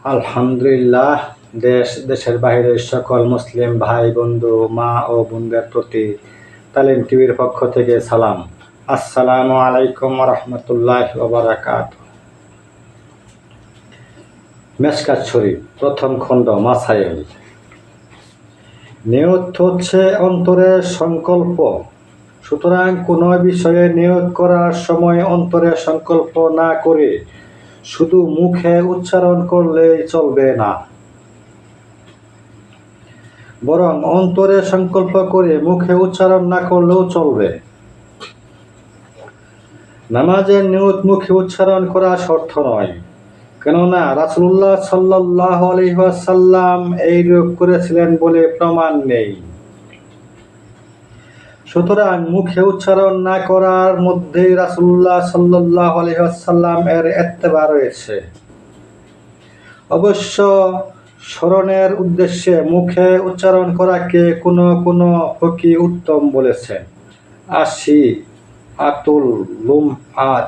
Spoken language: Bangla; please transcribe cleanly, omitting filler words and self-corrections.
আলহামদুলিল্লাহ। দেশের বাইরের সকল মুসলিম ভাই বন্ধু মা ও বোনদের প্রতি তালিম টিভির পক্ষ থেকে সালাম। আসসালামু আলাইকুম রহমতুল্লাহি ওয়া বারাকাতুহু। মেশকাত শরীফ প্রথম খণ্ড মাসাইল। নিয়ত হচ্ছে অন্তরের সংকল্প। সুতরাং কোনো বিষয়ে নিয়ত করার সময় অন্তরে সংকল্প না করে শুধু মুখে উচ্চারণ করলেই চলবে না, বরং অন্তরে সংকল্প করে মুখে উচ্চারণ না করলেও চলবে। নামাজের নিয়ত মুখে উচ্চারণ করা শর্ত নয়, কেননা রাসূলুল্লাহ সাল্লাল্লাহু আলাইহি ওয়াসাল্লাম এইরূপ করেছিলেন বলে প্রমাণ নেই। সুতরাং মুখে উচ্চারণ না করার মধ্যেই রাসূলুল্লাহ সাল্লাল্লাহু আলাইহি ওয়াসাল্লাম এর ইত্তেবা রয়েছে। অবশ্য স্মরণের উদ্দেশ্যে মুখে উচ্চারণ করাকে কোনো কোনো ফকি উত্তম বলেছেন। আশি আতুল লুমআত